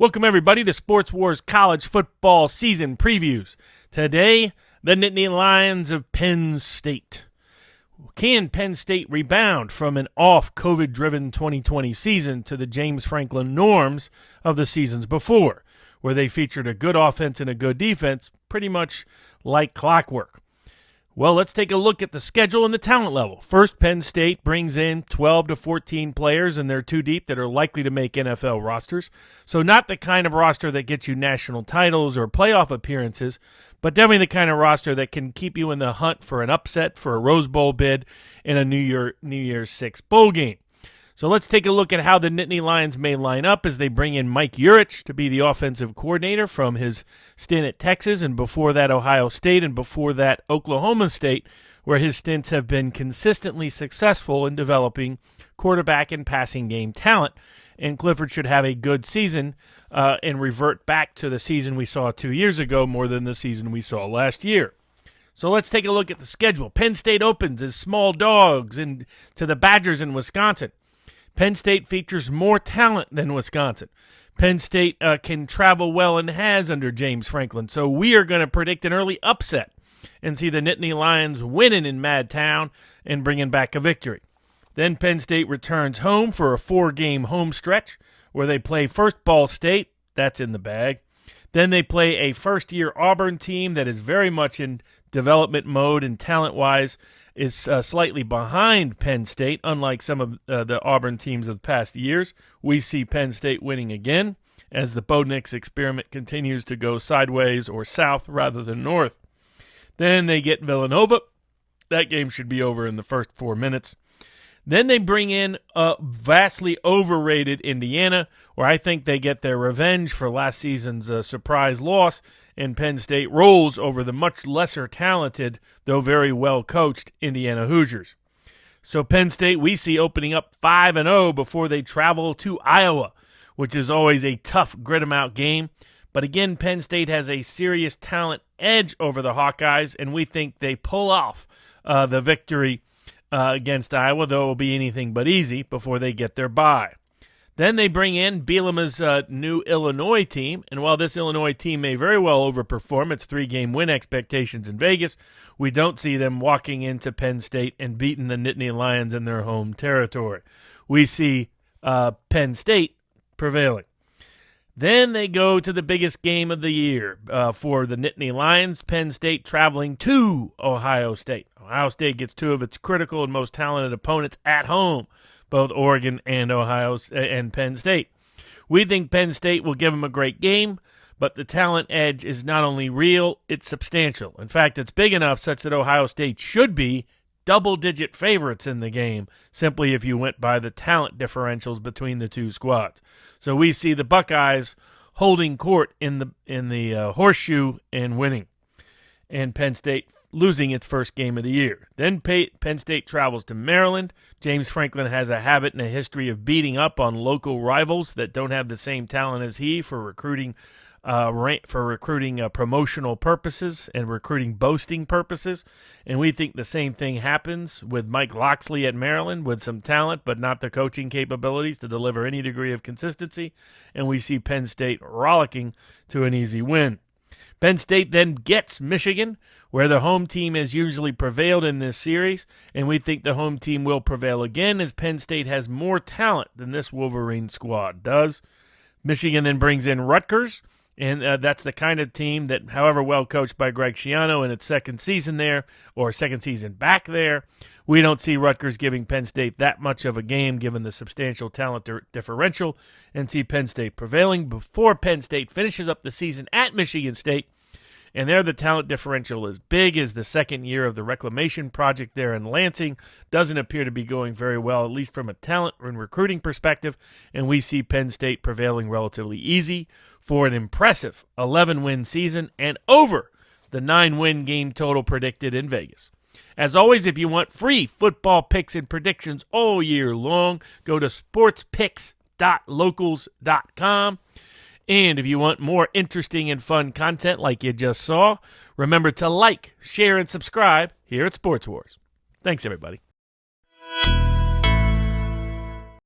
Welcome, everybody, to Sports Wars College Football Season Previews. Today, the Nittany Lions of Penn State. Can Penn State rebound from an off-COVID-driven 2020 season to the James Franklin norms of the seasons before, where they featured a good offense and a good defense, pretty much like clockwork? Well, let's take a look at the schedule and the talent level. First, Penn State brings in 12 to 14 players, and they're too deep that are likely to make NFL rosters. So not the kind of roster that gets you national titles or playoff appearances, but definitely the kind of roster that can keep you in the hunt for an upset, for a Rose Bowl bid, in a New Year's Six bowl game. So let's take a look at how the Nittany Lions may line up as they bring in Mike Yurich to be the offensive coordinator from his stint at Texas, and before that Ohio State, and before that Oklahoma State, where his stints have been consistently successful in developing quarterback and passing game talent. And Clifford should have a good season and revert back to the season we saw 2 years ago more than the season we saw last year. So let's take a look at the schedule. Penn State opens as small dogs to the Badgers in Wisconsin. Penn State features more talent than Wisconsin. Penn State can travel well and has under James Franklin, so we are going to predict an early upset and see the Nittany Lions winning in Madtown and bringing back a victory. Then Penn State returns home for a 4-game home stretch where they play first Ball State. That's in the bag. Then they play a first-year Auburn team that is very much in development mode and talent-wise is slightly behind Penn State, unlike some of the Auburn teams of the past years. We see Penn State winning again as the Bo Nix experiment continues to go sideways or south rather than north. Then they get Villanova. That game should be over in the first 4 minutes. Then they bring in a vastly overrated Indiana, where I think they get their revenge for last season's surprise loss, and Penn State rolls over the much lesser talented, though very well-coached, Indiana Hoosiers. So Penn State we see opening up 5-0 before they travel to Iowa, which is always a tough grit-em-out game. But again, Penn State has a serious talent edge over the Hawkeyes, and we think they pull off the victory against Iowa, though it will be anything but easy before they get their bye. Then they bring in Bielema's new Illinois team, and while this Illinois team may very well overperform its 3-game win expectations in Vegas, we don't see them walking into Penn State and beating the Nittany Lions in their home territory. We see Penn State prevailing. Then they go to the biggest game of the year for the Nittany Lions, Penn State traveling to Ohio State. Ohio State gets two of its critical and most talented opponents at home, both Oregon and and Penn State. We think Penn State will give them a great game, but the talent edge is not only real, it's substantial. In fact, it's big enough such that Ohio State should be double-digit favorites in the game, simply if you went by the talent differentials between the two squads. So we see the Buckeyes holding court in the horseshoe and winning, and Penn State losing its first game of the year. Then Penn State travels to Maryland. James Franklin has a habit and a history of beating up on local rivals that don't have the same talent as he for recruiting promotional purposes and recruiting boasting purposes. And we think the same thing happens with Mike Loxley at Maryland, with some talent but not the coaching capabilities to deliver any degree of consistency. And we see Penn State rollicking to an easy win. Penn State then gets Michigan, where the home team has usually prevailed in this series, and we think the home team will prevail again as Penn State has more talent than this Wolverine squad does. Michigan then brings in Rutgers, and that's the kind of team that, however well coached by Greg Schiano in its second season there, or second season back there, we don't see Rutgers giving Penn State that much of a game given the substantial talent differential, and see Penn State prevailing before Penn State finishes up the season at Michigan State. And there the talent differential is big as the second year of the reclamation project there in Lansing doesn't appear to be going very well, at least from a talent and recruiting perspective, and we see Penn State prevailing relatively easy for an impressive 11-win season and over the 9-win game total predicted in Vegas. As always, if you want free football picks and predictions all year long, go to sportspicks.locals.com. And if you want more interesting and fun content like you just saw, remember to like, share, and subscribe here at Sports Wars. Thanks, everybody.